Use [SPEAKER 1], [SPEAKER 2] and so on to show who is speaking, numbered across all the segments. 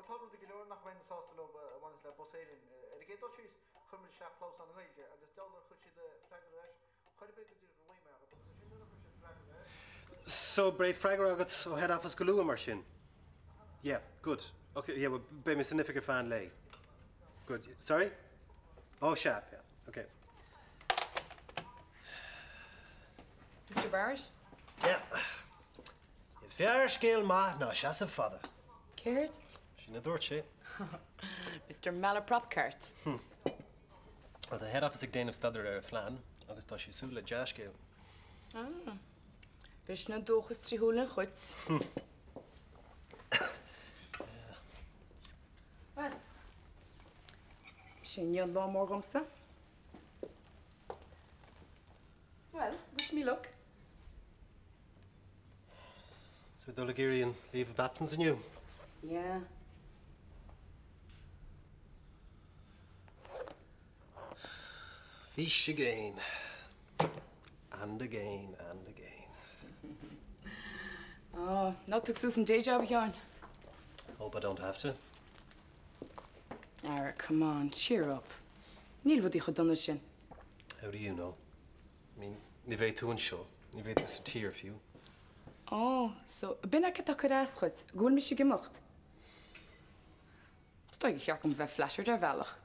[SPEAKER 1] told the Gilor nach when sauce to one is like Bosairin. Get Dutchies, Hummer Shack close on the way, and the dollar Hutchy the Fragger, quite a bit of the way,
[SPEAKER 2] So, Brave Fragger, or head office Galua machine? Yeah, good. Okay, yeah, well, be my significant fan lay. Good. Sorry? Oh, sharp, yeah. Okay.
[SPEAKER 3] Mr. Barrett?
[SPEAKER 2] Yeah. It's fair scale, ma. No, she's a father.
[SPEAKER 3] Caird?
[SPEAKER 2] She's a dorche.
[SPEAKER 3] Mr. Malaprop-Cart.
[SPEAKER 2] Well, the head office of Dana Studder there, Flan. August Toshi Sula Jashke.
[SPEAKER 3] Ah. Bishna Dochus Trihulin Chutz. Well. Shin yon law morgumsa? Well, wish me luck.
[SPEAKER 2] So, Doligirian leave of absence in you?
[SPEAKER 3] Yeah.
[SPEAKER 2] Fish again. And again, and again.
[SPEAKER 3] Oh, not took Susan day job, Jan.
[SPEAKER 2] Hope I don't have to.
[SPEAKER 3] Ara, come on, cheer up. Neil wat ich done shin.
[SPEAKER 2] How do you know? I mean, ni weet toe een show. Ni weet dus een tier few.
[SPEAKER 3] Oh, so bin ik het ook raasgoed. Goel mis je gemocht. Stel je ga kom ve flasher der vellig.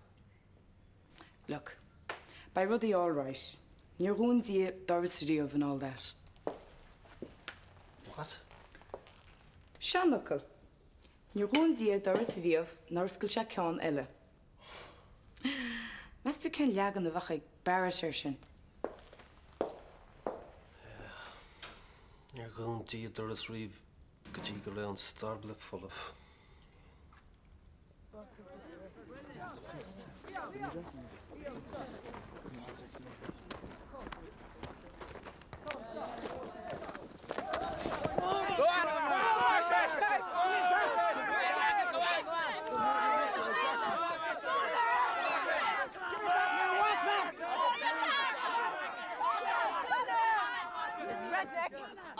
[SPEAKER 3] Look, by Ruddy all right. You're going to diversity of and all that.
[SPEAKER 2] What?
[SPEAKER 3] Shanukkel. You're going to diversity of Norskil Shakan Elle. Master Ken Yagan the Vachig Barashershin.
[SPEAKER 2] You're going to the Doris Reeve. Could you go around Starblet full of.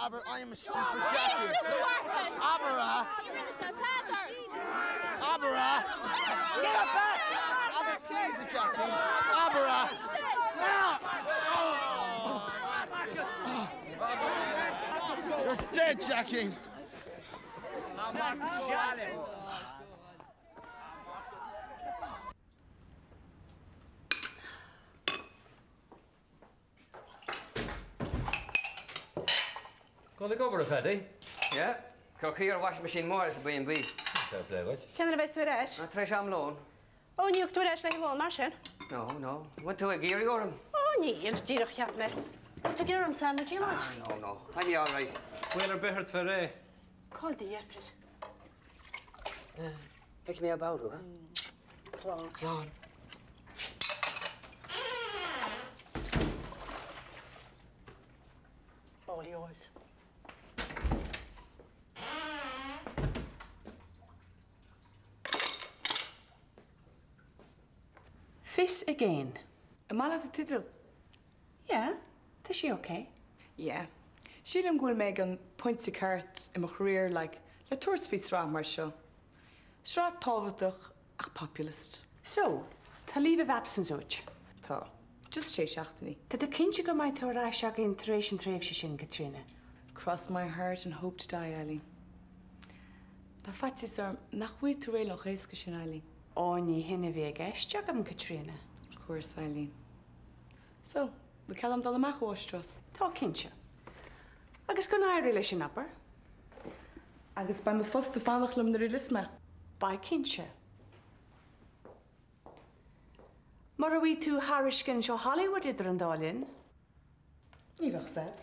[SPEAKER 1] Aber I am a stupid Jackie. Abera. Abera. Get up back. Aber please, Jackie. Abera. You're dead, Jackie.
[SPEAKER 4] Going to go over a Feddy?
[SPEAKER 5] Yeah. Go here washing machine more as a B&B.
[SPEAKER 4] Fair play, right?
[SPEAKER 6] Can I best do that?
[SPEAKER 5] Trish am loan.
[SPEAKER 6] Oh, you do that like a whole machine?
[SPEAKER 5] No. Went to a gear or him.
[SPEAKER 6] Oh, Neil, dear, help me. To get him sandwich, you want?
[SPEAKER 5] No. I'll be all right.
[SPEAKER 4] Wheeler Behert for Ray.
[SPEAKER 6] Call the effort.
[SPEAKER 5] Pick me about, huh? Flan.
[SPEAKER 6] All yours. Fish again.
[SPEAKER 3] Amala to title.
[SPEAKER 6] Yeah, is she okay?
[SPEAKER 3] Yeah. She'll go make an point to cart in my career like the tourist fees ra mar show. Stra talvatach ach populist.
[SPEAKER 6] So, the leave of absence uch.
[SPEAKER 3] Ta. Just say shachtani.
[SPEAKER 6] Did the kinch go my to Rashag in Thration Trave Shishin Katrina?
[SPEAKER 3] Cross my heart and hope to die, Ali. The fact is, nach we to rail och Shin Ali.
[SPEAKER 6] Oh, ni hinne vegas, Jagam Katrina.
[SPEAKER 3] Of course, Eileen. So, we call him Dalamach Ostros.
[SPEAKER 6] Ta kinch. Agus go na relation upper.
[SPEAKER 3] Agus by my first to fanach lum the realisma.
[SPEAKER 6] By kinch. Mar are we to Harishkin show Hollywood idr and Darlin?
[SPEAKER 3] You've said.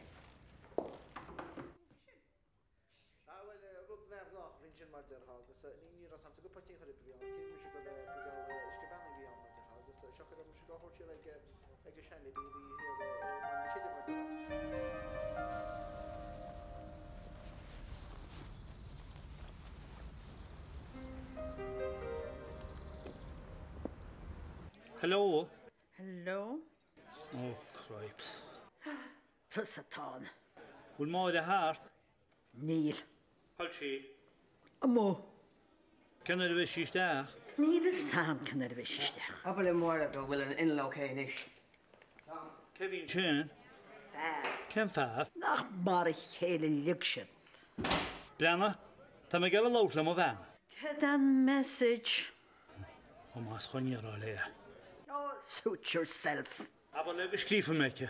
[SPEAKER 7] Hello.
[SPEAKER 8] Hello?
[SPEAKER 7] Oh, cripes.
[SPEAKER 8] Tus a ton.
[SPEAKER 7] Will more the heart?
[SPEAKER 8] Neil.
[SPEAKER 7] How's she?
[SPEAKER 8] Mo.
[SPEAKER 7] Can I wish you there?
[SPEAKER 8] Ní a sam can I wish you there.
[SPEAKER 5] Apple and more go will an in-location-ish.
[SPEAKER 7] Kevin Chin. Ken Far.
[SPEAKER 8] Nach mar a chéile ligshin.
[SPEAKER 7] Brianna, ta me get a load lam of van.
[SPEAKER 8] Get a message.
[SPEAKER 7] Oh, mas gewoon hier al hier.
[SPEAKER 8] Oh, suit yourself.
[SPEAKER 7] Aber ne geschrieben met je.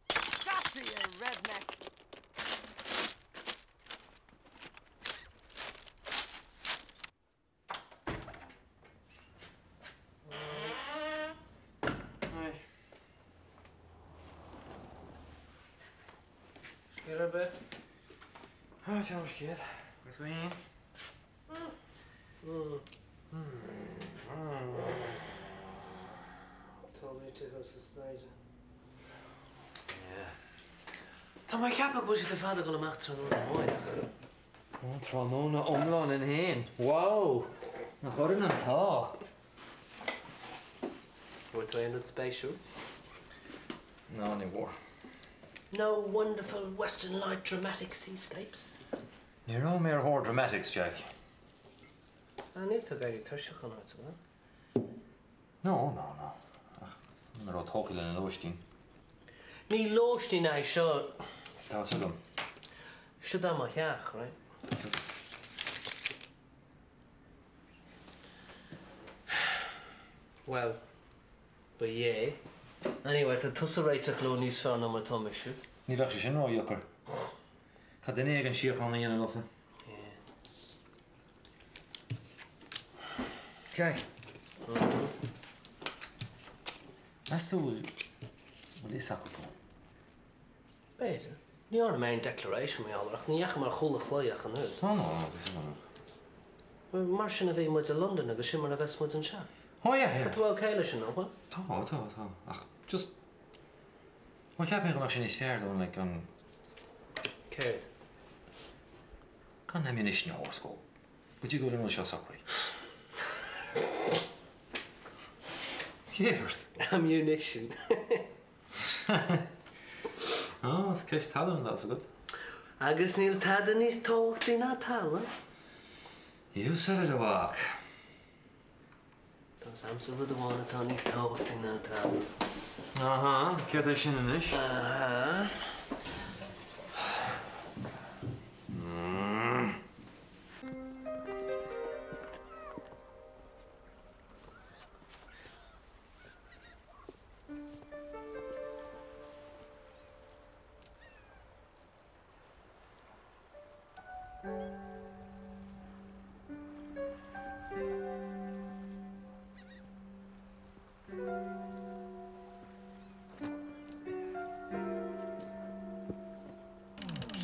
[SPEAKER 8] That's you redneck.
[SPEAKER 4] Scared a bit? Oh, John's scared. With me.
[SPEAKER 2] Told me to go to Snyder.
[SPEAKER 4] Yeah.
[SPEAKER 2] Tá mai ceappa go si de fada go amach tránúna móineach.
[SPEAKER 4] Oh, Tramona omlan in heen. Wow. Na gorin an tá.
[SPEAKER 2] We're playing with spatial.
[SPEAKER 4] No, ni war.
[SPEAKER 2] No wonderful Western Light dramatic seascapes.
[SPEAKER 4] You're no mere horror dramatics, Jack.
[SPEAKER 2] I need to very touch on it,
[SPEAKER 4] No. I'm not talking in a loosting.
[SPEAKER 2] Ní lóistí na seo.
[SPEAKER 4] That's a gun.
[SPEAKER 2] Seo dá má cheach, right? Well, but yeah. Anyway, tá tusa réiteach ló níos fearr ná mar Thomas siú.
[SPEAKER 4] Ní bheadh sé sin rá dheochar. Cha duine ag an siochan na dhéanana lofa. Okay. That's the wool. Well, this is
[SPEAKER 2] Béidir. Ní ar na main declaration mé ábharach, ní each mar chola chloiach an nú.
[SPEAKER 4] No, this is not.
[SPEAKER 2] Well, mar sin a bhí muid a London agus sin mar a bheits muid an seo.
[SPEAKER 4] Oh, yeah.
[SPEAKER 2] Tú okay lei sin nó?
[SPEAKER 4] Tá. Ach, just... Well, ceap mé go sin is fear dún, like, an...
[SPEAKER 2] Céad.
[SPEAKER 4] Can ammunition in horse go. But you go to no shot soccer. Geert.
[SPEAKER 2] Ammunition.
[SPEAKER 4] Oh, it's cash talent, that's good.
[SPEAKER 2] Agus níl tada níos tóchtaí ná tala.
[SPEAKER 4] You said it a walk.
[SPEAKER 2] Tá samsa rud amháin atá níos tóchtaí ná tala.
[SPEAKER 4] Uh-huh, ceart é sin inis.
[SPEAKER 2] Aha.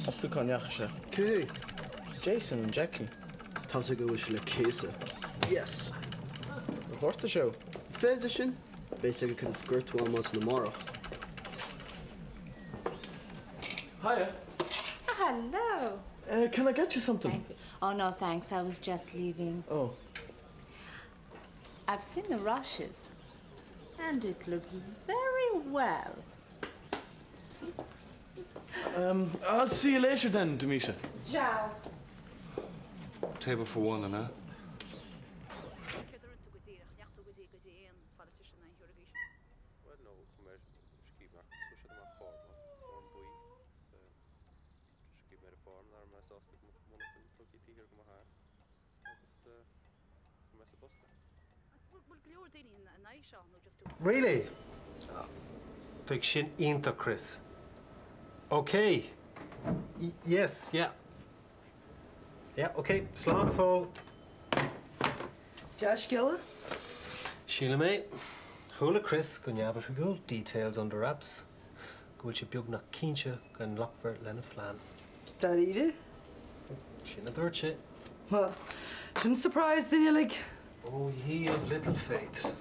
[SPEAKER 9] What's the cognac?
[SPEAKER 1] Okay.
[SPEAKER 9] Jason and Jackie.
[SPEAKER 1] Tá go wish le case. Yes.
[SPEAKER 9] What the show?
[SPEAKER 1] Physician. Basically could skirt to almost tomorrow.
[SPEAKER 9] Hiya.
[SPEAKER 6] Hello.
[SPEAKER 9] Can I get you something?
[SPEAKER 6] Thank you. Oh, no, thanks. I was just leaving.
[SPEAKER 9] Oh.
[SPEAKER 6] I've seen the rushes, and it looks very well.
[SPEAKER 9] I'll see you later then, Demisha.
[SPEAKER 6] Ciao.
[SPEAKER 9] Table for one, and
[SPEAKER 2] Really? Big sin ínta, Chris. Okay. Yes, yeah. Yeah, okay. Slán fó.
[SPEAKER 10] Josh Gilla?
[SPEAKER 2] Sheila May. Hula Chris, go neamh fi gul. Details under wraps. Gúil si beag nach cínse gan lochfar lena flan.
[SPEAKER 10] That eat
[SPEAKER 2] Sin a dúirt.
[SPEAKER 10] Well, shouldn't surprise then you like.
[SPEAKER 2] Oh, ye of little faith.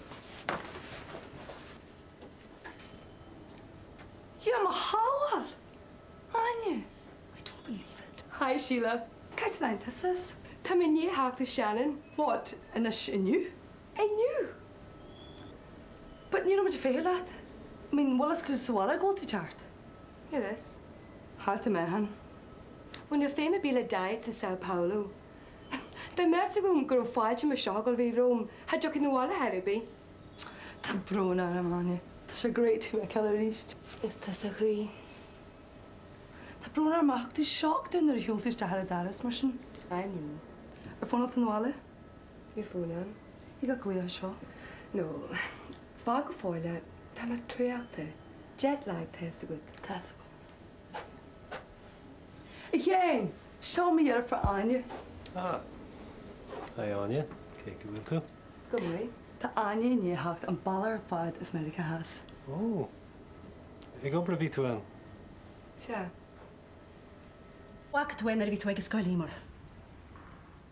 [SPEAKER 10] Yeah, Mahawal. Anya. I don't believe it. Hi, Sheila. Catch line, this is. Tam in ye hack the Shannon. What? And a in you? I knew. But you know what you feel that? I mean, well, let's go to what I go to chart. Yeah, this. Halt the man. when the famous Bila died in Sao Paulo. The Messagum grew fight him a shoggle v Rome, had joking the wall ahead of me. The Bruna Ramani. That's a great to a calories. Is this a green? The Bruna macht is shocked in the Hultis to Haradaris machine. I knew. Or phone up the wall? Your phone on? You got clear shot? No. Vago foile, tam a triate. Jet lag test good. Test good. Again, show me your for Anya.
[SPEAKER 2] Ah. Hi, Anya. Kijk, je wilt toe.
[SPEAKER 10] Good way. The Anya in je hacht een baller fight as America has.
[SPEAKER 2] Oh. Ik hoop er wie toe aan.
[SPEAKER 10] Ja.
[SPEAKER 8] Wacht when er wie twee scoilimor.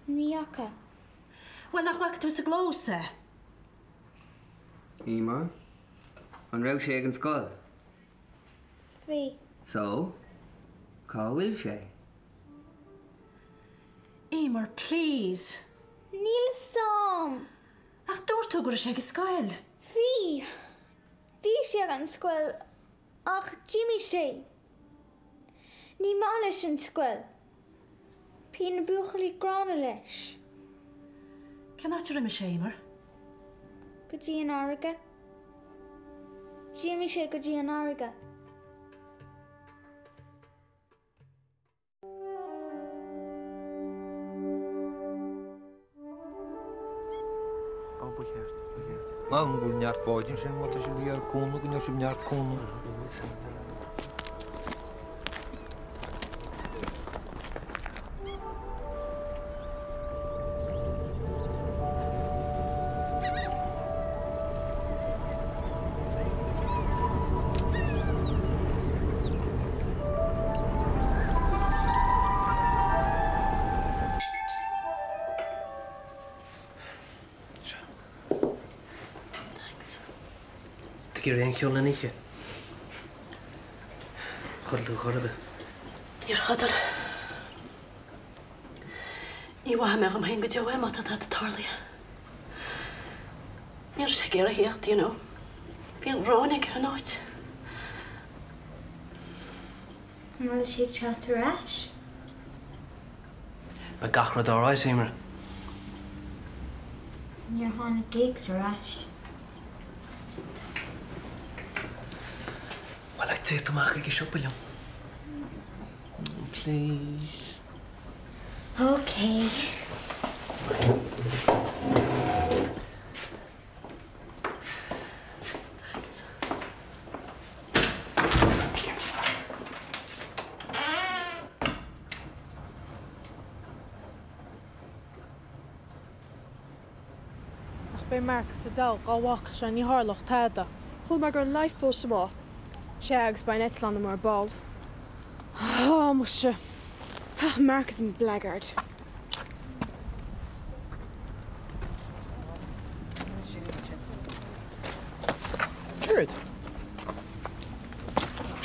[SPEAKER 11] Niaka.
[SPEAKER 8] Wel nach wacht was a glose.
[SPEAKER 5] Emer. An raibh sé an scoil.
[SPEAKER 11] Three.
[SPEAKER 5] So, cá bhfuil sé?
[SPEAKER 8] Emer, please.
[SPEAKER 11] Níl sam.
[SPEAKER 8] Ach dúirtú gur sé go scoil.
[SPEAKER 11] Bhí. Bhí sé an scoil ach Jimmy sé. Ní má leis an scoil. Bhí na buchailí grána leis.
[SPEAKER 8] Can áit raibh sé, Emer?
[SPEAKER 11] Go dtí an áraige. Jimmy sé go dtí an áraige.
[SPEAKER 12] Mám bol neart báidin sin mata sin bhí ar cúnú go neosim neart cúnú.
[SPEAKER 5] Gyr ein chiol yn eiche. Chordl chorbe.
[SPEAKER 8] I'r chodl. I wahameg am hyn gyda wem at at tarli. I'r segur a hiach, you know. Fi'n ronig ar y noit.
[SPEAKER 11] Mal sé chat rash.
[SPEAKER 5] Ba gachrad ar oes, Emer.
[SPEAKER 11] Your hon gigs rash.
[SPEAKER 5] Wel, I'd take tomach ag I siopel yw. Please.
[SPEAKER 11] Okay.
[SPEAKER 8] Thanks.
[SPEAKER 13] Ach bei Mark sa dal gáhhaach se ní hárlach táda.
[SPEAKER 10] Chul mar gur lifeboat sa má.
[SPEAKER 13] Se agus bain Etlan mar ball. Oh, mu se. Ach, Mark is an blackguard.
[SPEAKER 1] Gerrit.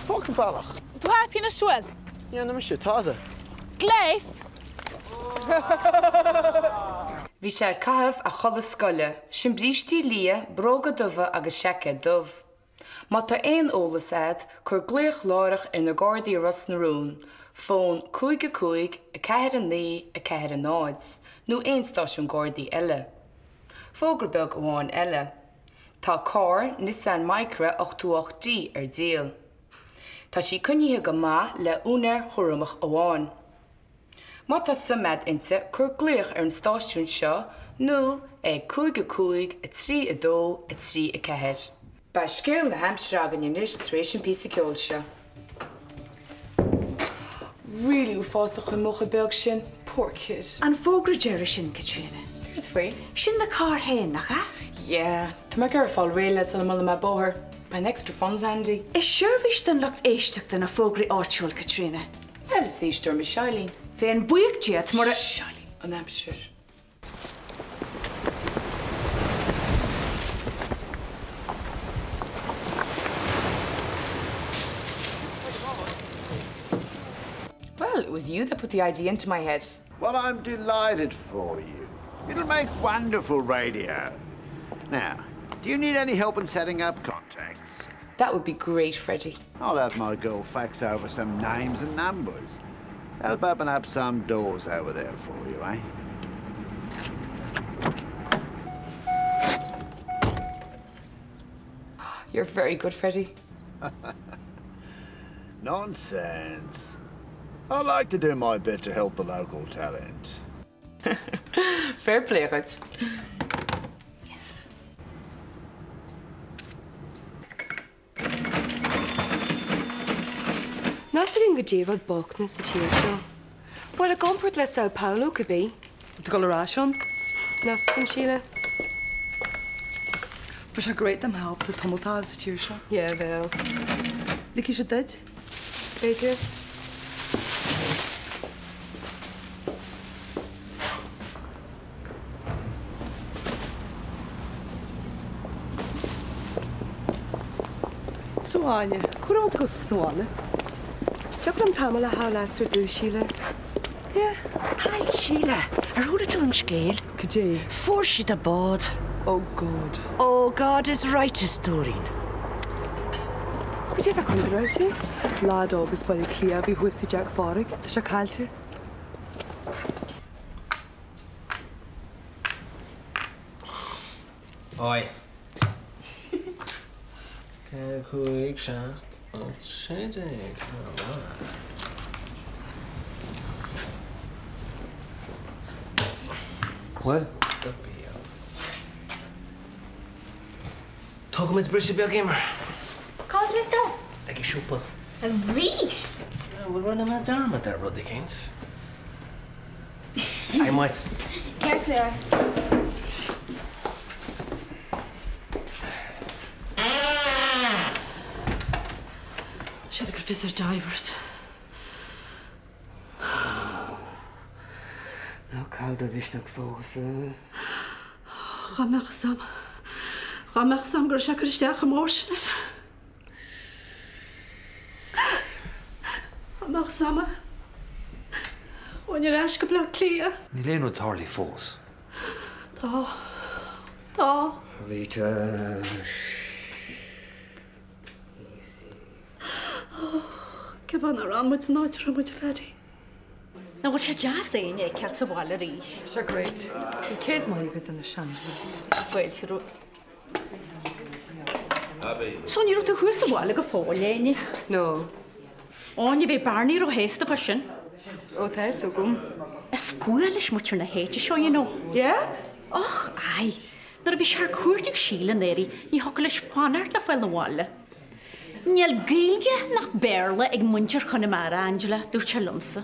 [SPEAKER 1] Fucking ballach.
[SPEAKER 13] Du heb na swel.
[SPEAKER 1] Ja, na mis táda.
[SPEAKER 13] Gleis.
[SPEAKER 3] Bhí sé caithfh a cholas scoile, sin brítí lia, bróga dumha agus seice dumh. Má tá aon ólas ad chur gluach láireach ar na Gardaí Ros na Rún, fón 55 a 49 a 49, nó aon stáisiún Gardaí eile. Fógur beag amháin eile. Tá cár Nissan Micra 828D ar díal. Tá sí connithe go maith le únar churamach amháin. Má tá samad insa chur gluach ar an stáisiún seo, nó ag 55 a 3 a 2 a 3 a 4. Ba scéal na hamstragan in illustration piece ceol se. Really ú fása chun mocha beag sin, poor kid.
[SPEAKER 8] An fógra deire sin, Katrina.
[SPEAKER 3] Good way.
[SPEAKER 8] Sin na car hen nach ha?
[SPEAKER 3] Yeah, tá me gur fáil réile sa mula me bóthir. Bain extra funds handy.
[SPEAKER 8] Is seirbhís den lucht éisteach den na fógraí áitiúil, Katrina.
[SPEAKER 3] Well, is éistear me Shailene.
[SPEAKER 8] Féin buíoch diaat mar a...
[SPEAKER 3] Shailene, an Hampshire. Well, it was you that put the idea into my head.
[SPEAKER 14] Well, I'm delighted for you. It'll make wonderful radio. Now, do you need any help in setting up contacts?
[SPEAKER 3] That would be great, Freddie.
[SPEAKER 14] I'll have my girl fax over some names and numbers. help open up some doors over there for you, eh?
[SPEAKER 3] You're very good, Freddie.
[SPEAKER 14] Nonsense. I like to do my bit to help the local talent.
[SPEAKER 3] Fair play, Ritz.
[SPEAKER 10] Nasagin gajirod bokna sa tírseo. Well, a gompert le Sao Paulo could be. The Golarashon. Nasagin Sheila.
[SPEAKER 15] For sure great them help the tumultas sa tírseo.
[SPEAKER 10] Yeah, well.
[SPEAKER 15] Licky should did.
[SPEAKER 10] Peter.
[SPEAKER 15] So Anya, cwr o'n go stwale?
[SPEAKER 10] Joglam tamala how last do Sheila.
[SPEAKER 15] Yeah.
[SPEAKER 8] Hi, Sheila. Ar hwyd dwi'n sgael?
[SPEAKER 15] Cydje?
[SPEAKER 8] Ffwr sydd a bod.
[SPEAKER 15] Oh, God.
[SPEAKER 8] Oh, God is right ysdwrin.
[SPEAKER 10] Could you have a controversy?
[SPEAKER 15] Lad August by the clear be hwisty Jack Forig. The Shakalti.
[SPEAKER 5] Oi. Cwig siach. O, sedig. Wel? Tog met British Bill Gamer.
[SPEAKER 11] Cad it though?
[SPEAKER 5] Like a shooper.
[SPEAKER 11] A reist.
[SPEAKER 5] We'll run him at arm at that ruddy kings. I might.
[SPEAKER 11] Care clear.
[SPEAKER 15] Should have confessed our divers.
[SPEAKER 5] No, Calda Vishnuk Fogus.
[SPEAKER 15] Ramach Sam gur siacr isteach am orsnet. Ramach Sam. When you're ask about clear.
[SPEAKER 4] Ní léon tarlaí fós.
[SPEAKER 15] Tá.
[SPEAKER 5] Rita.
[SPEAKER 15] Ceban ar an muid náitir am muid fedi.
[SPEAKER 8] Na bhfuil sé jazz daon é ceart sa bháil arí.
[SPEAKER 15] Sure great. You céad mai go in the shandra.
[SPEAKER 8] Bhfuil siú. So ní tú chuir sa bháil go fóléine?
[SPEAKER 10] No.
[SPEAKER 8] Áine bheith barnaí ro héasta fa sin.
[SPEAKER 10] O, tá so gum.
[SPEAKER 8] Is spuilis muir na héite seo, you know.
[SPEAKER 10] Yeah?
[SPEAKER 8] Och, ai. Nar bhí sear cuairteach síle néri, ní hocail is fanart le fáil na bháile. Níl gailge nach béirle ag muintir chuna mar Angela dúr se lumsa.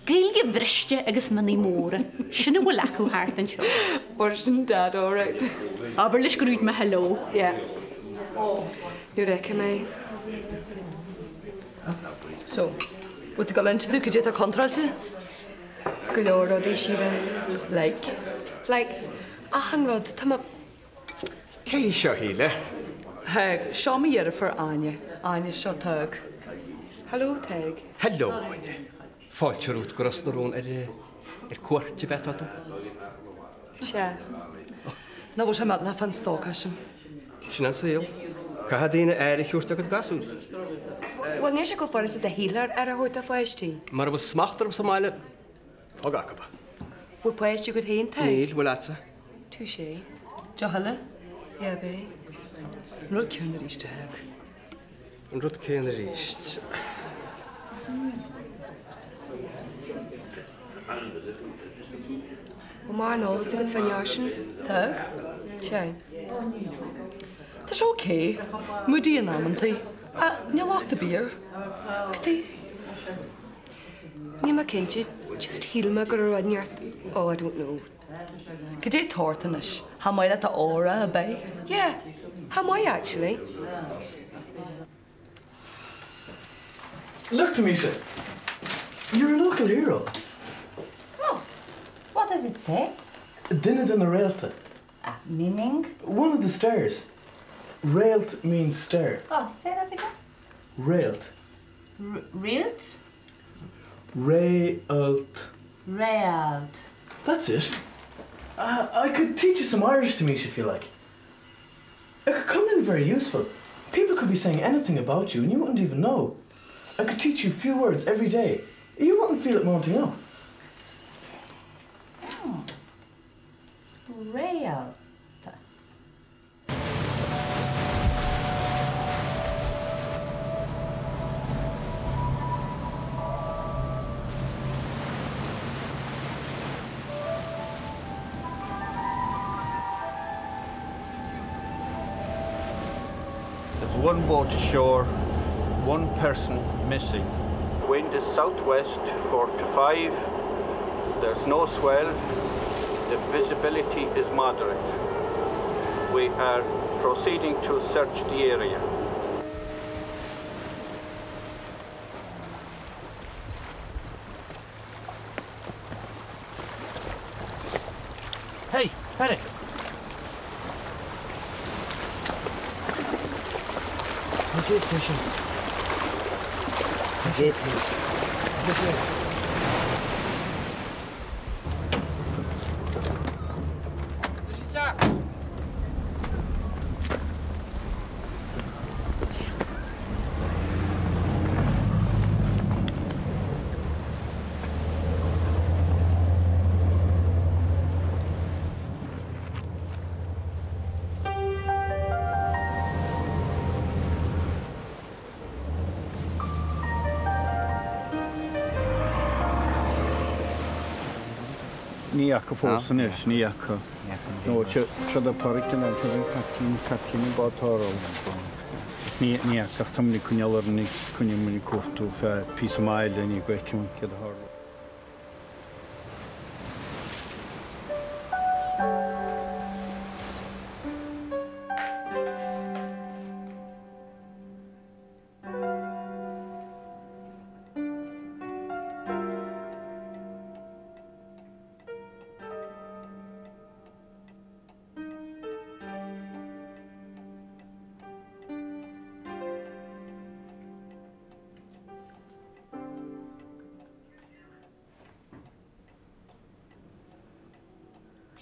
[SPEAKER 8] Gailge bhriste agus maní móra, sinna bhfuil acu háart an seo.
[SPEAKER 10] Wasn't Dad all right?
[SPEAKER 8] Aber leis go rúid me hello.
[SPEAKER 10] Yeah. You reckon me?
[SPEAKER 15] So, what you got into do? Could you get a contract?
[SPEAKER 10] Galore di Sheila.
[SPEAKER 15] Like,
[SPEAKER 10] a hangrod, tam up.
[SPEAKER 9] Cé seo híle?
[SPEAKER 15] Hag, show me here for Anya. Anya shot hag.
[SPEAKER 10] Hello, Teg.
[SPEAKER 9] Hello, Anya. Fáiltear út go rasnarún cuairte betatu.
[SPEAKER 10] Sure.
[SPEAKER 15] Na bhfuil sé me le fan stócaisiim.
[SPEAKER 9] Sin an saoil. Ca daine éir chuúirte go gasú.
[SPEAKER 10] Well, níos sé go fóras is a healer ar a húta fáistí.
[SPEAKER 9] Mar bh smachtar sa máile fágacaba.
[SPEAKER 10] Bhfuil páistí go haon Teg?
[SPEAKER 9] Níl bhfuil atsa.
[SPEAKER 10] Tú sé.
[SPEAKER 15] Johanna?
[SPEAKER 10] Yeah, bé.
[SPEAKER 15] Rud cún ar íste hag.
[SPEAKER 9] An rud céan a ríist.
[SPEAKER 10] O mar nó, sy gyd fanyarsyn.
[SPEAKER 15] Tag?
[SPEAKER 10] Sian.
[SPEAKER 15] Tá sé okay. Moody an amantí. Níl lach the beer.
[SPEAKER 10] Cdi? Ní ma cinti, just heal ma gur rhaidneart. Oh, I don't know.
[SPEAKER 15] Could you tortanish? How might let the aura obey?
[SPEAKER 10] Yeah, how am I actually?
[SPEAKER 9] Look, Tamisha. You're a local hero.
[SPEAKER 3] Oh, what does it say?
[SPEAKER 9] Dinna den a réalta.
[SPEAKER 3] Meaning?
[SPEAKER 9] One of the stairs. Railed means stair.
[SPEAKER 3] Oh, say that again.
[SPEAKER 9] Railed.
[SPEAKER 3] Realt?
[SPEAKER 9] Railed.
[SPEAKER 3] Railed.
[SPEAKER 9] That's it. I could teach you some Irish, Tamisha, if you like. It could come in very useful. People could be saying anything about you and you wouldn't even know. I could teach you a few words every day. You wouldn't feel it mounting up.
[SPEAKER 8] Oh. Real.
[SPEAKER 16] There's one boat ashore, one person missing. Wind is southwest 4 to 5. There's no swell. The visibility is moderate. We are proceeding to search the area.
[SPEAKER 7] Hey, Paddy.
[SPEAKER 5] Station.
[SPEAKER 16] Niaka fósanis, Niaka. No, Chada Parikin and Captain Batoro. Niaka, Tommy Kunyalar, Kunyamuni Koftu, Piece of Mile, and you get him get the harbor.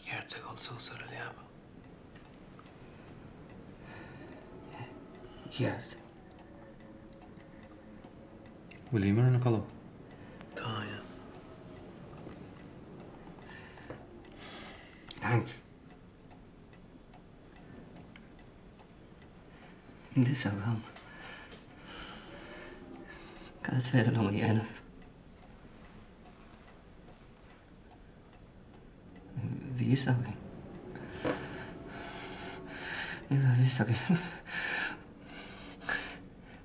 [SPEAKER 5] Gjerteg also så det leva. Gjert.
[SPEAKER 4] William er en kollo.
[SPEAKER 5] Ta, ja. Thanks. Det så ham. Kan det være noe igjen? Visagin.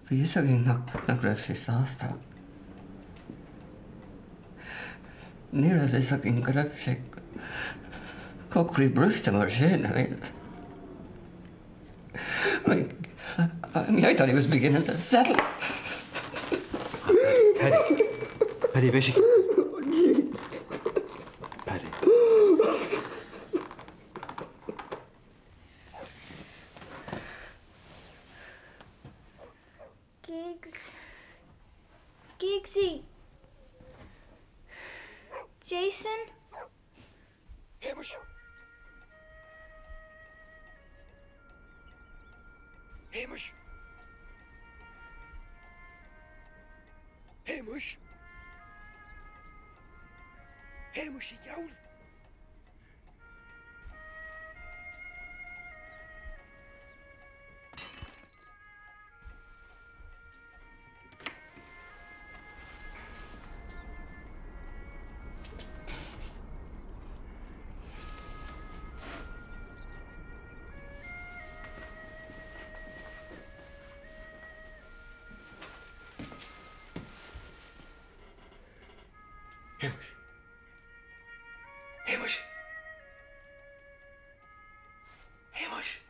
[SPEAKER 5] Visagin na grafisasta. Nira visagin grafshek. Kokri brust margin. I thought he was beginning to settle.
[SPEAKER 4] Paddy, basic. Paddy.
[SPEAKER 11] Gigsy. Jason?
[SPEAKER 5] Hamish. Hamish. Hamish. Hamish, yowl. Hamish. Hamish. Hamish.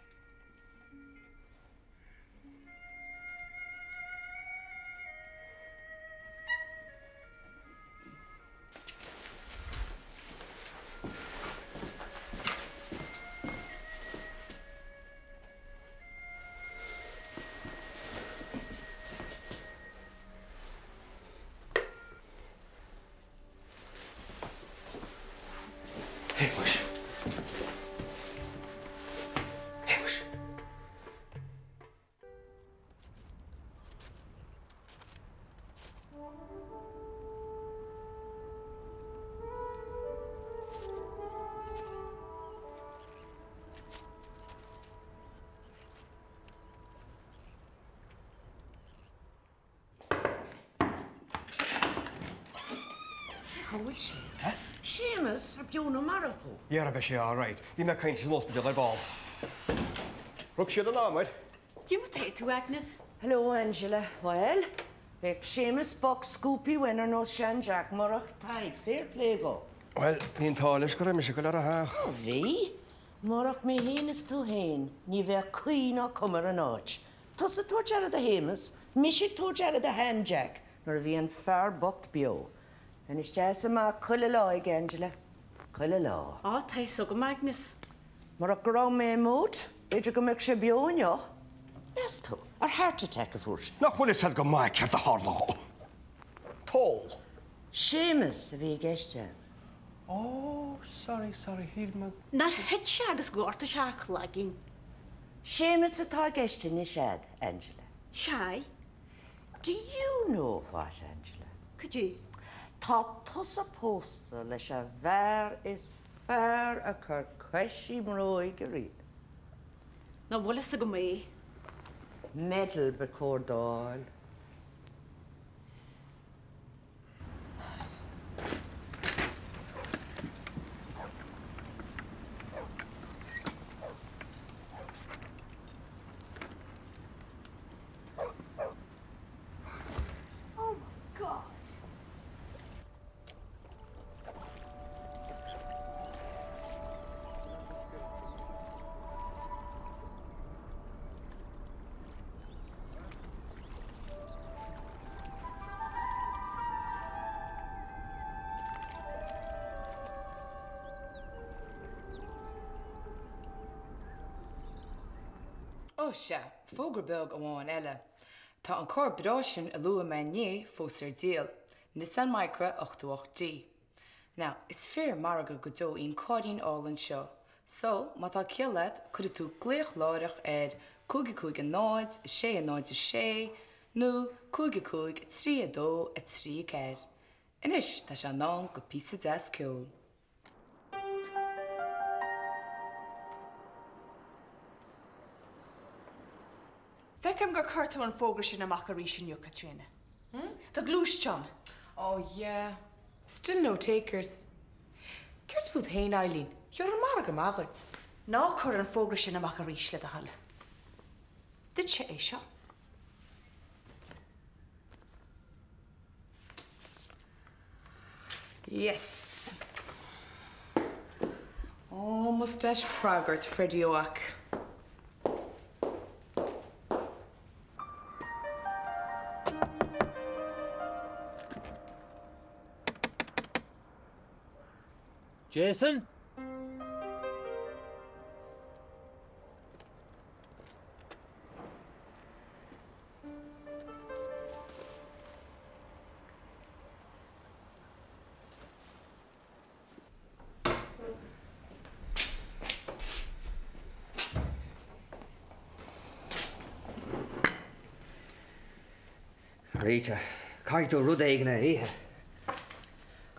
[SPEAKER 17] Bhfuil sé. Seamus ar beúna marachú.
[SPEAKER 5] Yeah, be sé all right. Bhí me caint sin ospidal ar ball. Rug siad an ámaid.
[SPEAKER 8] Do you take to Agnes?
[SPEAKER 17] Hello, Angela. Well, bheith Seamus Buck Scoopy winner nó Sean Jack marach taig. Fair play go.
[SPEAKER 5] Well, hín tális go raibh me se go le a haach.
[SPEAKER 17] Oh, bhí? Marach mé héanas tú héin, ní bheith cuiine cumar an áit. Tusa tú dearad a Seamus, misí tú dearad a hand Jack, nor bhí an fear bocht bio. And is just a ma culla lá ag Angela. Culla lá.
[SPEAKER 8] Á, tá so go Magnus.
[SPEAKER 17] Marach go rá mé mód, idir go meach sé bio nio. Yes, tú, ar heart attack a fúrs.
[SPEAKER 5] Nach bhfuil is go mai ceart a hárlach. Tall.
[SPEAKER 17] Seamus a bhí geiste.
[SPEAKER 5] Oh, sorry, Hilma.
[SPEAKER 8] Nar het se agus górta seach lagin.
[SPEAKER 17] Seamus atá geiste ní siad, Angela.
[SPEAKER 8] Shai?
[SPEAKER 17] Do you know what, Angela?
[SPEAKER 8] Could you?
[SPEAKER 17] Tá tusa pósta leis a bhar is fearr a chur cuisí mrói go riad.
[SPEAKER 8] Na bhfuil is go mé.
[SPEAKER 17] Medal be códáil.
[SPEAKER 3] Oh, se, fógur beg amháin eile. Tá an cór brásin a lua mené fósar díal, Nissan Micra 88G. Now, is fear marga go dó on códaín álann seo. So, má tá ciaad chuir tú gléoch láireach ar 55 náid, 6 náid 6, nó 55 3 2 3 4. Inis tá se ná go písa 10 ceol.
[SPEAKER 6] Fecam gur chuirtú an fógra sin amach a rí sin jo Katrina. Tá glúis John.
[SPEAKER 3] Oh, yeah. Still no takers. Ceirt fút hain, Eileen. You're a marga magats.
[SPEAKER 6] Ná chur an fógra sin amach a ríis le a hall. Dit sé é seo.
[SPEAKER 3] Yes. Oh, mustache fraggart Freddie Oak.
[SPEAKER 7] Jason?
[SPEAKER 12] Rita, caiitú rud éigna ihe.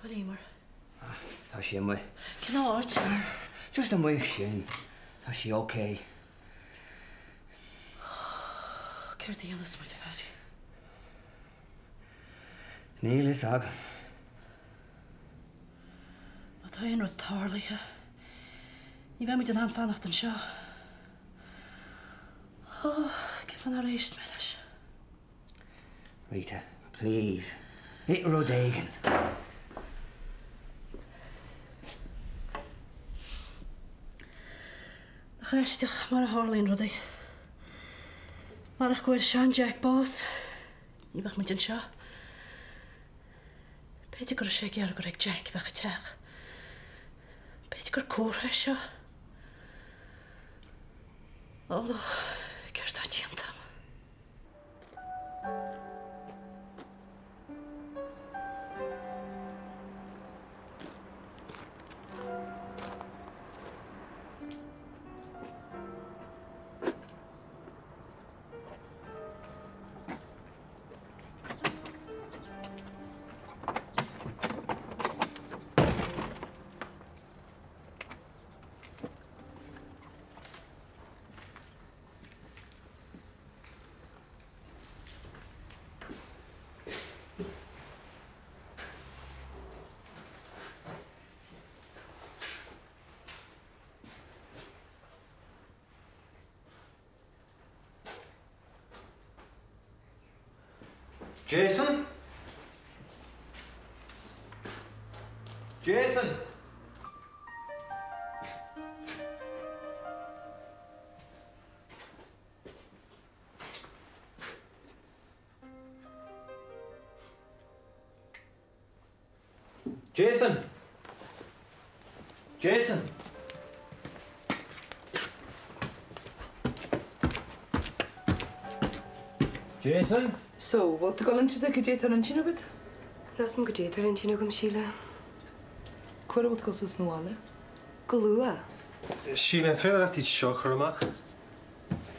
[SPEAKER 8] Colímar.
[SPEAKER 12] Tá sé mu.
[SPEAKER 8] Cin áit?
[SPEAKER 12] Just a mu sin. Tá sí okay.
[SPEAKER 8] Ceir dhéanas muid a fáidir.
[SPEAKER 12] Níl is agan.
[SPEAKER 8] Má tá aon rud táirlaithe. Ní bheith muid an anfannacht an seo. Oh, ce fan a réist me leis.
[SPEAKER 12] Rita, please. Hit rud éigen.
[SPEAKER 8] Chaisteach mar a hálíonn rudaí. Mar ach gcuir Sean Jack bás. Ní bheith muid an seo. Beidir gur sé gear gur ag Jack bheith a teach. Beidir gur córa seo. Oh, ceir tá tíantam.
[SPEAKER 4] Jason? Jason? Jason? Jason? Jason?
[SPEAKER 10] So, wat go into the gadgetar an sin agad? Nas am gadgetar an sin agam Sheila. Cuir wat gos is nuala. Golua.
[SPEAKER 2] Sheila, fair at each shock her amach.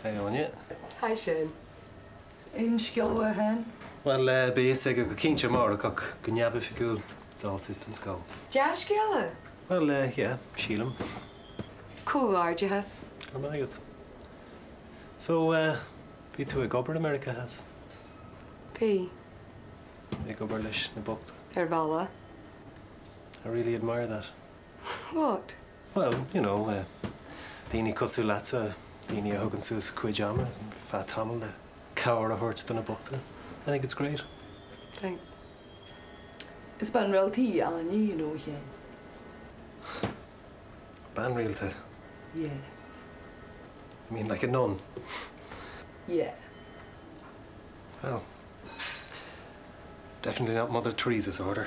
[SPEAKER 2] Hey on you.
[SPEAKER 10] Hi Shane. In skilwa hen.
[SPEAKER 2] Well, basic a kincha more a cock gnyabba figul. All systems go.
[SPEAKER 10] Josh Gilla.
[SPEAKER 2] Well, yeah, Sheila.
[SPEAKER 10] Cool large has.
[SPEAKER 2] Oh my god. So, we to a gobber America has.
[SPEAKER 10] P.
[SPEAKER 2] A gobber lish na book.
[SPEAKER 10] Ervala.
[SPEAKER 2] I really admire that.
[SPEAKER 10] What?
[SPEAKER 2] Well, you know, Dini Kosu Latsa, Dini Hogan Sus Kwijama, Fat Hamel, the cower of Horts done a book. I think it's great.
[SPEAKER 10] Thanks. It's been real tea on you know, yeah.
[SPEAKER 2] Ban real to.
[SPEAKER 10] Yeah.
[SPEAKER 2] I mean, like a nun.
[SPEAKER 10] Yeah.
[SPEAKER 2] Well, definitely not Mother Teresa's order.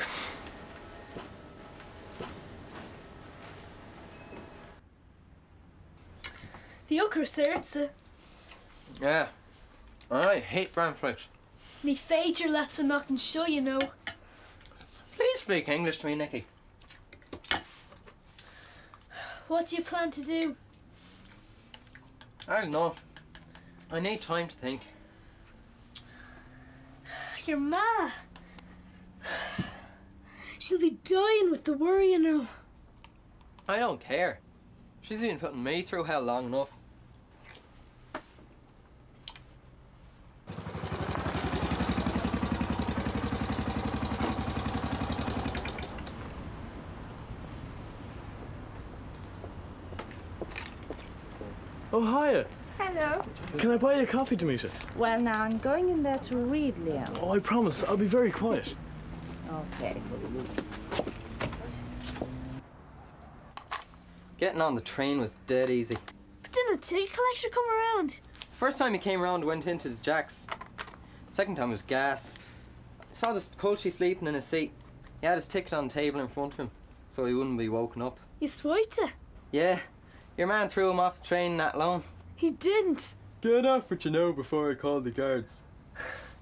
[SPEAKER 18] The ochre sertse.
[SPEAKER 5] Yeah. I hate brown fruit.
[SPEAKER 18] Ní féidir let van nacht show, you know.
[SPEAKER 5] Please speak English to me, Nicky.
[SPEAKER 18] What do you plan to do?
[SPEAKER 5] I don't know. I need time to think.
[SPEAKER 18] Your ma. She'll be dying with the worry, you know.
[SPEAKER 5] I don't care. She's been putting me through hell long enough.
[SPEAKER 9] Oh, hiya.
[SPEAKER 8] Hello.
[SPEAKER 9] Can I buy you a coffee, Demetra?
[SPEAKER 8] Well, now I'm going in there to read, Liam.
[SPEAKER 9] Oh, I promise. I'll be very quiet.
[SPEAKER 8] Okay.
[SPEAKER 5] Getting on the train was dead easy.
[SPEAKER 18] But didn't the ticket collector come around?
[SPEAKER 5] First time he came round, went into the jacks. Second time was gas. I saw this culture sleeping in his seat. He had his ticket on the table in front of him, so he wouldn't be woken up.
[SPEAKER 18] You swiped it?
[SPEAKER 5] Yeah. Your man threw him off the train that alone.
[SPEAKER 18] He didn't.
[SPEAKER 9] Get off it, you know, before I call the guards.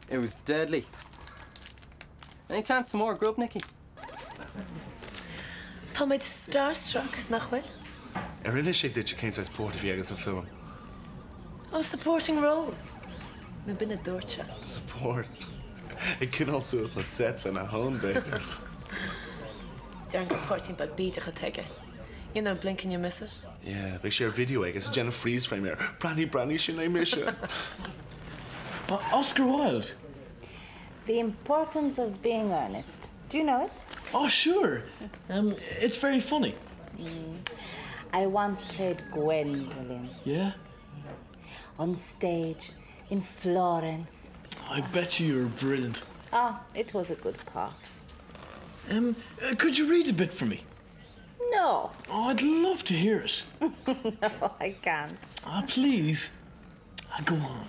[SPEAKER 5] It was deadly. Any chance some more grub, Nicky?
[SPEAKER 10] Tá méid starstruck nach bhfuil?
[SPEAKER 19] Rinne sé dit cén sa sport if agus an film.
[SPEAKER 10] Oh, supporting role. Na bin a dúirte.
[SPEAKER 19] Support. It can also as na sets and a home better.
[SPEAKER 10] Dear an reporting bag bídeach a teige. You know, blinking you miss it.
[SPEAKER 19] Yeah, they share video I guess Jenna freeze frame here. Brandy sin I miss it.
[SPEAKER 9] Oscar Wilde.
[SPEAKER 8] The importance of being earnest. Do you know it?
[SPEAKER 9] Oh, sure. It's very funny.
[SPEAKER 8] I once played Gwendolyn
[SPEAKER 9] Yeah?
[SPEAKER 8] on stage in Florence.
[SPEAKER 9] I bet you were brilliant.
[SPEAKER 8] Ah, it was a good part.
[SPEAKER 9] Could you read a bit for me?
[SPEAKER 8] No.
[SPEAKER 9] Oh, I'd love to hear it.
[SPEAKER 8] No, I can't.
[SPEAKER 9] Ah, please. Go on.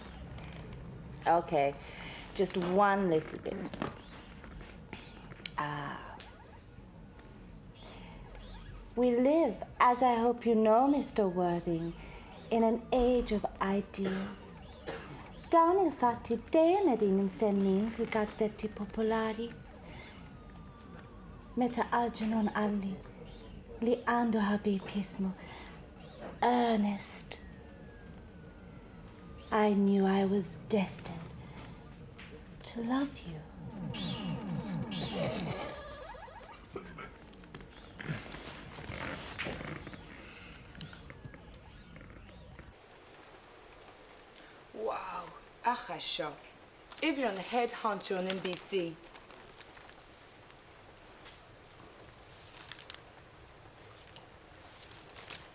[SPEAKER 8] Okay, just one little bit. We live, as I hope you know, Mr. Worthing, in an age of ideas. Dan infatti dejjem qegħdin insemmin fil-gazzetti popolari. Meta Algernon qalli li għandu ħabib jismu Ernest. I knew I was destined to love you.
[SPEAKER 3] Wow, ach seo. If you're on the head honcho on NBC.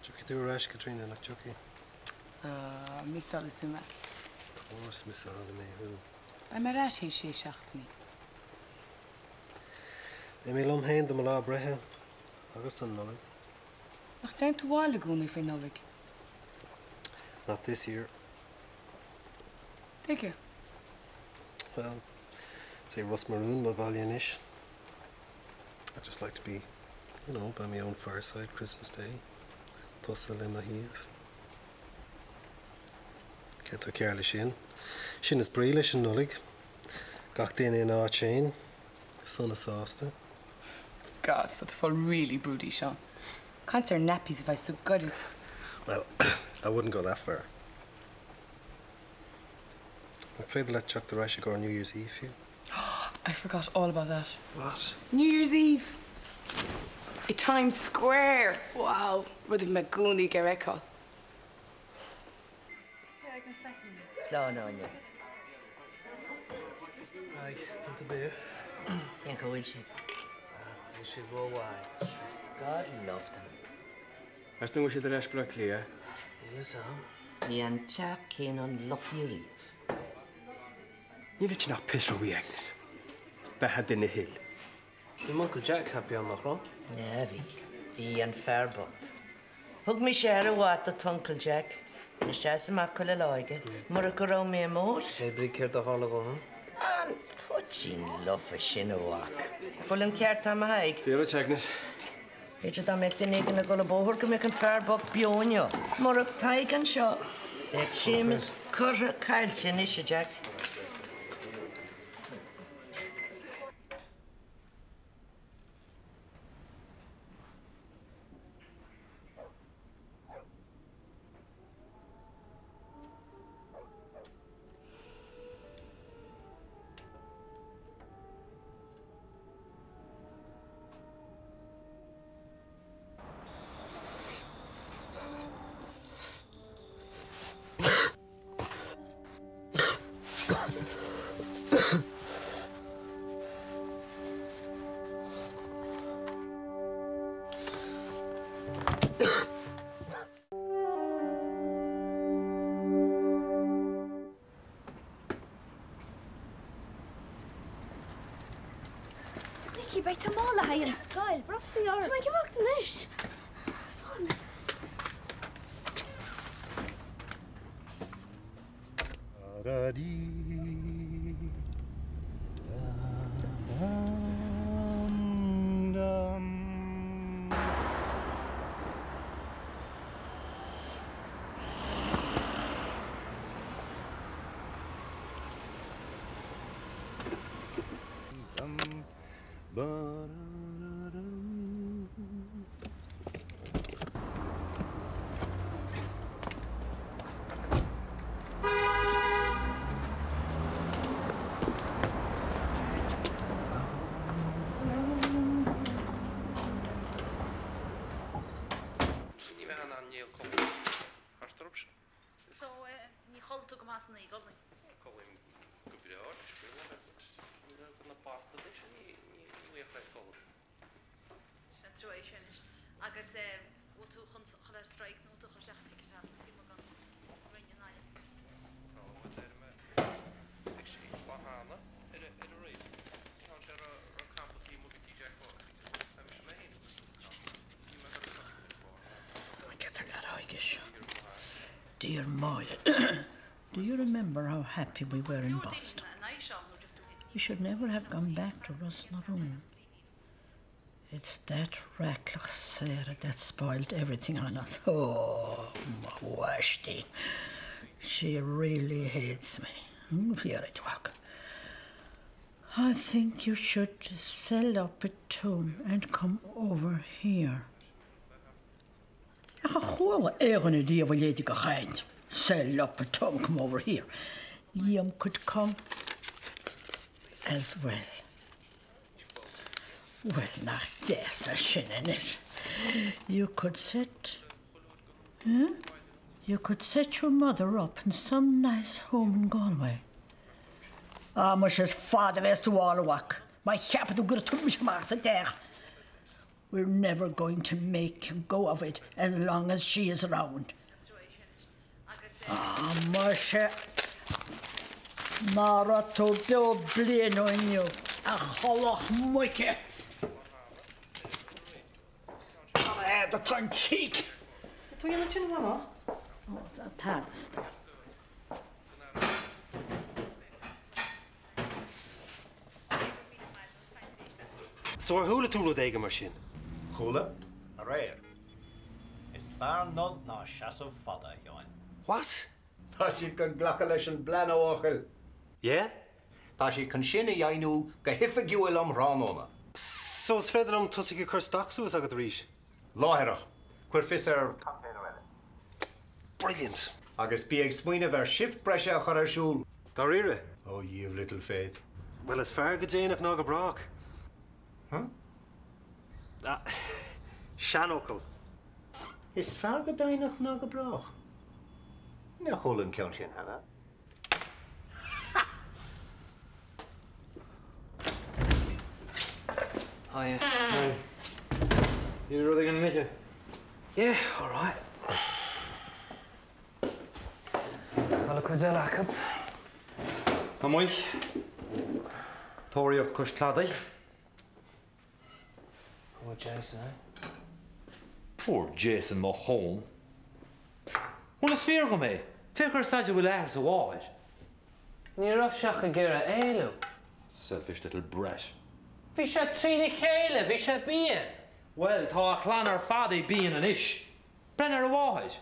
[SPEAKER 2] Chucky do rash, Katrina, like Chucky.
[SPEAKER 3] Miss Solituma.
[SPEAKER 2] Of course, Miss Salome, who?
[SPEAKER 3] I'm mar sé sé seachtaí.
[SPEAKER 2] Mé lom héin do lá brethe agus an nolig.
[SPEAKER 3] Nach teint bhála gúnaí fé nolig.
[SPEAKER 2] Not this year.
[SPEAKER 3] Take you.
[SPEAKER 2] Well, say Russ Maroon, my valianish. I'd just like to be, you know, by my own fireside Christmas Day. Tussa le mahiv. Get a carly shin. Shin is brílis and nullig. Gach din in our chain. Son of Sauster.
[SPEAKER 3] God, so the full really broody, Sean. Can't our nappies if I still got it.
[SPEAKER 2] Well, I wouldn't go that far. I'm afraid to let Chuck the Rash go on New Year's Eve, you.
[SPEAKER 3] I forgot all about that.
[SPEAKER 2] What?
[SPEAKER 3] New Year's Eve. At Times Square. Wow. Ruddig McGooney Gareko.
[SPEAKER 17] Slán on you.
[SPEAKER 9] Aye, want to be?
[SPEAKER 17] Yank a windshield.
[SPEAKER 9] You should go wide.
[SPEAKER 17] God loved him.
[SPEAKER 9] As long as you're the rest of clear.
[SPEAKER 17] Yes, Ian Jack came on lucky reef.
[SPEAKER 2] You let you not piss or we Agnes. Behad in the hill.
[SPEAKER 9] Your Uncle Jack happy on Macron?
[SPEAKER 17] Yeah, V and Fairbutt. Hug me share a wat at Uncle Jack. Na shas ma kula loige. Murukuro me mos.
[SPEAKER 9] Hey, big care the hologon.
[SPEAKER 17] And putting love for shinawak. Pulling care tam haig.
[SPEAKER 9] Fear Agnes.
[SPEAKER 17] It's just make the nigga go to bohor come make Fairbutt beyond you. Muruk taig and shot. The Seamus curra kalchin is Jack.
[SPEAKER 6] Nicky, bij te malen hij in schuil. Bras voor jou. Maar je maakt het niet. Fun.
[SPEAKER 8] Agus bhil tú chun straig nó tú seach pictá tí gan rinne naile.
[SPEAKER 19] Hána ar a réid. Tá sé ar campatí mutí Jack
[SPEAKER 17] Get a lot of gish. Dear Moyle, do you remember how happy we were in Boston? You should never have gone back to Rosnaroon. It's that reckless Sarah that spoiled everything on us. Oh, Washington. She really hates me. Here it walk. I think you should sell up a tomb and come over here. Sell up a tomb, come over here. Liam could come as well. Well, not this, a shin in it. You could set your mother up in some nice home in Galway. Ah, much as father has to all work. My chap do good to me, there. We're never going to make a go of it as long as she is around. Ah, Musha.
[SPEAKER 20] Nara to do blian on you. A cholach muike. The tongue cheek.
[SPEAKER 15] Tu yn y chyn fama?
[SPEAKER 20] Oh, the tadas.
[SPEAKER 2] So hula túla déige mar sin.
[SPEAKER 21] Chula, a réir. Is fear nod ná seasamh fada, Join.
[SPEAKER 2] What?
[SPEAKER 21] Tá siad go ghlacha leis an blean óchail.
[SPEAKER 2] Yeah?
[SPEAKER 21] Tá siad chun sinna dhéanú go hifagiúil am ránóna.
[SPEAKER 2] So is féidir am tusaigh go chur stachsúas agad rís?
[SPEAKER 21] Láthirach, chuir fis ar...
[SPEAKER 2] Brilliant.
[SPEAKER 21] Agus bí ag smuoineh ar shift breise a chur ar siúl.
[SPEAKER 2] Dá rire?
[SPEAKER 21] Oh, ye of little faith.
[SPEAKER 2] Well, is fear go déanach ná go brach.
[SPEAKER 21] Huh?
[SPEAKER 2] Seanócail.
[SPEAKER 21] Is fear go dainach ná go brach? Na chulainn ceann sin, Hannah.
[SPEAKER 4] Hiya. Hi. You really gonna make it? Yeah, all right. Well, look, where's Jacob? Am I? Tori of Kush Clady.
[SPEAKER 5] Poor Jason, eh?
[SPEAKER 4] Poor Jason Mahone. Well, it's fair for me. Fair stage will air so wide.
[SPEAKER 5] Ní raibh seach a gira éilú.
[SPEAKER 4] Selfish little brat.
[SPEAKER 5] Bhí sé trína chéile, bhí sé bíon.
[SPEAKER 4] Well, tá a clan ar fadaí bíon an ish. Brenner a wide.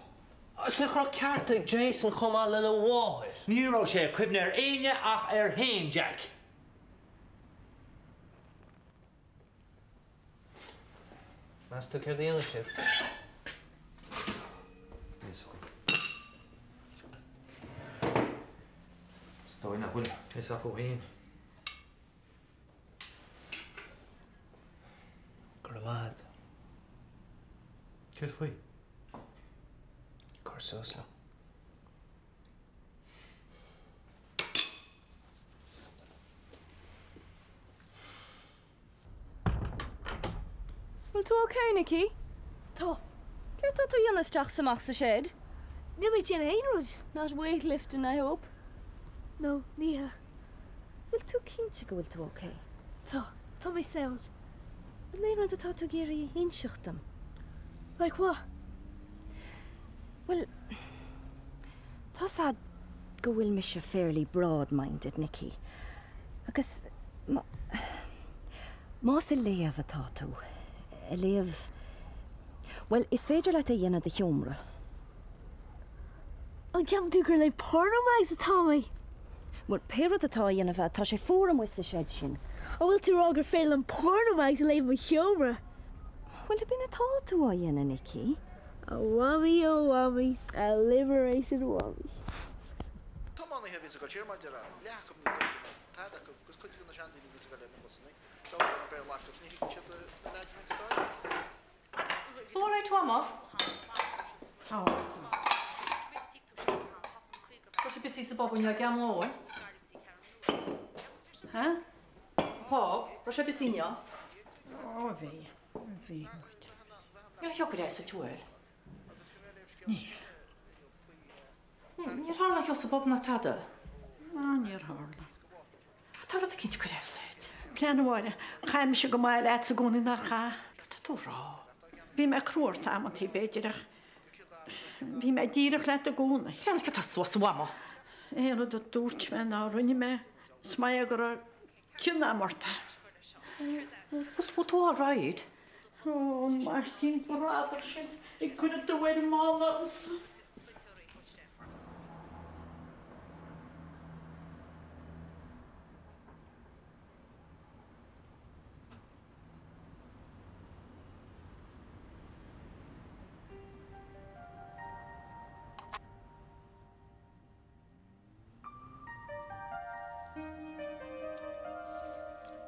[SPEAKER 5] Os na chrá ceartach Jason chumá le bháid.
[SPEAKER 4] Ní raibh sé cuimhne ar aine ach ar hain, Jack.
[SPEAKER 5] Mas tú ceir díana siad.
[SPEAKER 4] Stói na bhfuil is a go hain.
[SPEAKER 5] Gramad.
[SPEAKER 4] Cid faoi?
[SPEAKER 5] Corsosla.
[SPEAKER 6] Well, tú okay, Nicky? Tá. Ceir tá tú dionasteach samach sa shed?
[SPEAKER 18] Ní mé sin aonrúd.
[SPEAKER 6] Not weightlifting, I hope.
[SPEAKER 18] No, níthe.
[SPEAKER 6] Well, tú cínte go bhfuil tú okay?
[SPEAKER 18] Tá mé sound.
[SPEAKER 6] Well, ní ranta tá tú géirí inseachtam.
[SPEAKER 18] Like what?
[SPEAKER 6] Well, tá sad go bhfuil me se fairly broad-minded, Nicky. Agus más a léamh atá tú. A léamh... Well, is féidir leit a dhéanana de cheomra.
[SPEAKER 18] An ceam tú gur le porno mags atá mé?
[SPEAKER 6] Well, péad atá dhéanana bheith, tá sé fóram with the shed sin.
[SPEAKER 18] Ó bhfuil tú rágur féil an porno mags a léamh mo cheomra?
[SPEAKER 6] Well, a bína tá tú a dhéanana, Nicky.
[SPEAKER 18] Oh, whammy, a liberated whammy.
[SPEAKER 1] Tá mána he vís go tíir mar deara leacham ní tá go gus chuid na sean ní vís go le bosna. Tá an bear laptops ní hic chit na management style.
[SPEAKER 15] All right, Wama. Oh. What's your busy bob when you're getting on? Huh? Paul, what's your busy now?
[SPEAKER 20] Oh, vi.
[SPEAKER 15] You're not going to do it. Neil. You're hard like you're bob not had it.
[SPEAKER 20] Níor hála.
[SPEAKER 15] Tá rud a cinint go réid.
[SPEAKER 20] Pleanháile, chaim se go maiid éit a gúna nach cha.
[SPEAKER 15] Tá tú rá.
[SPEAKER 20] Bhí me cruúir támatí béidirach. Bhí me díirech le a gúna.
[SPEAKER 15] Ceann go tá suasúama.
[SPEAKER 20] Éad a dúirt me ná rinne me smaia gur cinna marta.
[SPEAKER 15] Was tú all right?
[SPEAKER 20] Oh, mas tín brádar sin. I couldn't do it mála ans.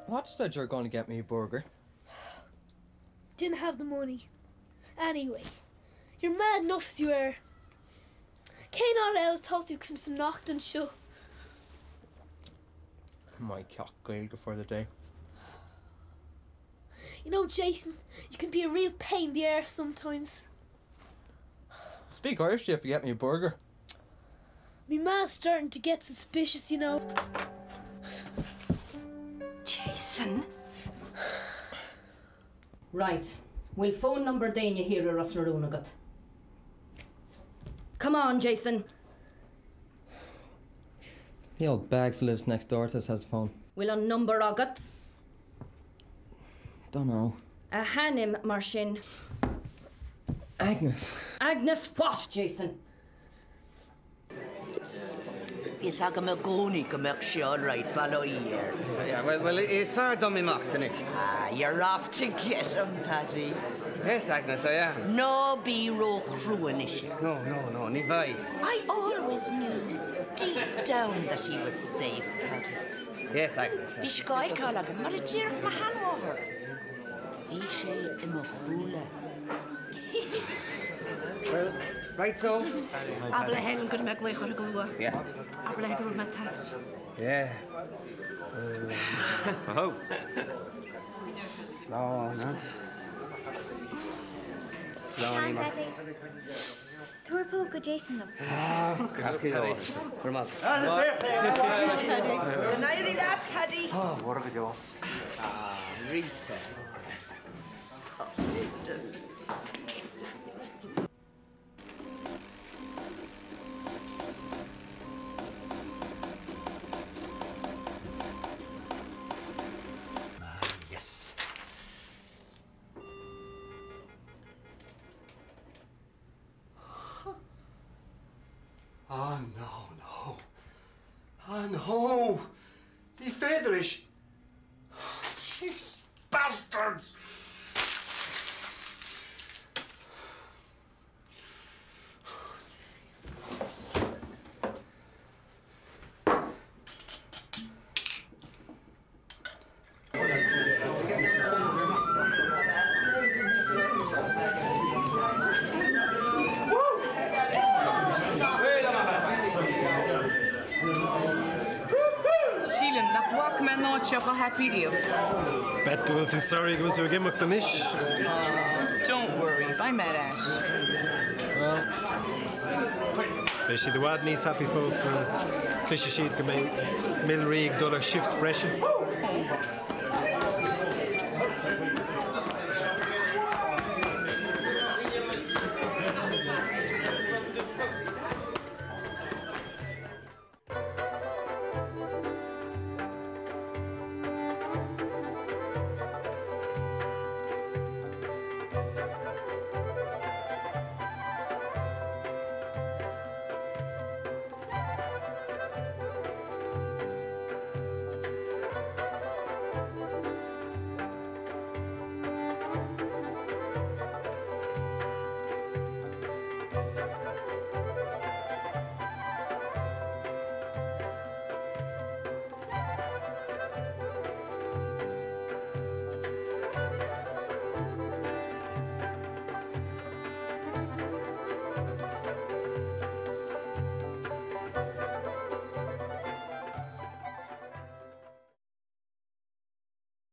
[SPEAKER 5] What said you're going to get me a burger?
[SPEAKER 18] Didn't have the money. Anyway, you're mad enough as you were. Céin á eil thought you can fnacht and show.
[SPEAKER 5] My cock gailge for the day.
[SPEAKER 18] You know, Jason, you can be a real pain in the arse sometimes.
[SPEAKER 5] Speak Irish if you get me a burger.
[SPEAKER 18] Me man's starting to get suspicious, you know.
[SPEAKER 8] Jason? Right. We'll phone number Dania here or us Narunagat. Come on, Jason.
[SPEAKER 5] The old Bags lives next door to us has a phone.
[SPEAKER 8] We'll on number agat.
[SPEAKER 5] Dunno.
[SPEAKER 8] A hanim marshin.
[SPEAKER 5] Agnes.
[SPEAKER 8] Agnes what, Jason?
[SPEAKER 17] Is ag am a goni gymach si all right, balo here.
[SPEAKER 5] Yeah, well, it's far dummy mock, isn't
[SPEAKER 17] Ah, you're off to get him, Paddy.
[SPEAKER 5] Yes, Agnes, I am.
[SPEAKER 17] No be ro cruinish.
[SPEAKER 5] No, ni vai.
[SPEAKER 17] I always knew, deep down, that he was safe, Paddy.
[SPEAKER 5] Yes, Agnes.
[SPEAKER 17] Bhí scoil agam, mar a tíirc ma hanmóthar. Bhí sé I mo chrúla.
[SPEAKER 5] Well, right so.
[SPEAKER 17] Abla hen go me gweich ar a glua.
[SPEAKER 5] Yeah.
[SPEAKER 17] Abla hen go me tax.
[SPEAKER 5] Yeah. Oh. Slow, no? Slow, no?
[SPEAKER 11] Tuairpó go Jason them.
[SPEAKER 5] Casky door. Come on.
[SPEAKER 17] Paddy. Good night, lad, Paddy.
[SPEAKER 5] Oh, what have we got?
[SPEAKER 17] Ah, reset.
[SPEAKER 2] Yes. Ah, no. Ah, no. Die Federish. These bastards.
[SPEAKER 3] Sílan nach bhac me náteach a happíríomh.
[SPEAKER 2] Bet go bhfuil tú sorry go bhfuil tú a gimach den ish.
[SPEAKER 3] Don't worry, by Merash.
[SPEAKER 2] Well, is she the wad níos happy fós na cliise siad go mé mil ríg dul shift breise?